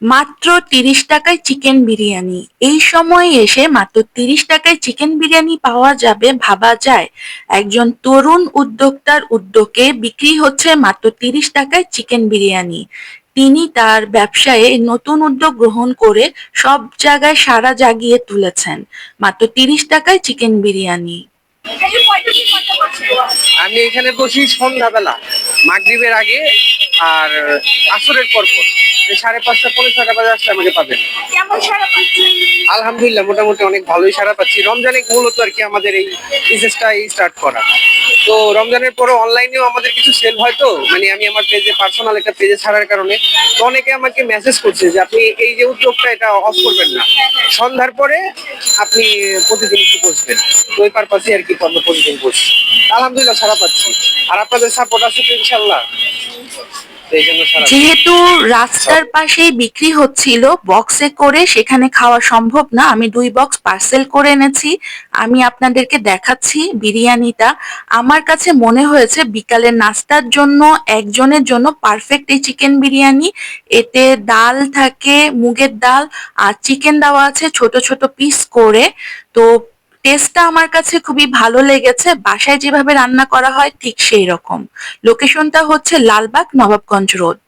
মাত্র ৩০ টাকায় চিকেন বিরিয়ানি। এই সময়ে এসে মাত্র ৩০ টাকায় চিকেন বিরিয়ানি পাওয়া যাবে ভাবা যায়? একজন তরুণ উদ্যোক্তার উদ্যোগে বিক্রি হচ্ছে মাত্র ৩০ টাকায় চিকেন বিরিয়ানি। তিনি তার ব্যবসায়ে নতুন উদ্যোগ গ্রহণ করে সব জায়গায় সাড়া জাগিয়ে তুলেছেন। মাত্র ৩০ টাকায় চিকেন বিরিয়ানি। আমি এখানে বসি সন্ধ্যাবেলা, মাগরিবের আগে আর আসরের পর পর। 5:30 পৌনে 6টা বাজে আসলে আমাকে পাবেন। আলহামদুলিল্লাহ মোটামুটি অনেক ভালোই সাড়া পাচ্ছি। রমজানে মূলত আর কি আমাদের এই বিজনেসটা স্টার্ট করা। তো রমজানের পরে অনলাইনেও আমাদের কিছু সেল হয়, তো মানে আমি আমার পেজে পার্সোনাল একটা পেজে ছাড়ার কারণে তো অনেকে আমাকে মেসেজ করছে যে আপনি এই যে উদ্যোগটা এটা অফ করবেন না, সন্ধ্যার পরে আপনি প্রতিদিন একটু বসবেন। তো ওই পারপাসে আর কি আমরা প্রতিদিন বসছি। আলহামদুলিল্লাহ সাড়া পাচ্ছি। আর আপনাদের সাপোর্ট আছে তো ইনশাল্লাহ, তো এই জন্য সাড়া যেহেতু রাস্তার পাশেই বিক্রি হচ্ছিল বক্সে করে, সেখানে খাওয়া সম্ভব না, আমি 2 বক্স পার্সেল করে এনেছি। আমি আপনাদেরকে দেখাচ্ছি বিরিয়ানিটা। আমার কাছে মনে হয়েছে বিকালের নাস্তার জন্য একজনের জন্য পারফেক্ট এই চিকেন বিরিয়ানি। এতে ডাল থাকে, মুগের ডাল, আর চিকেন দেওয়া আছে ছোট ছোট পিস করে। তো টেস্টটা আমার কাছে খুবই ভালো লেগেছে, বাসায় যেভাবে রান্না করা হয় ঠিক সেই রকম। লোকেশনটা হচ্ছে লালবাগ নবাবগঞ্জ রোড।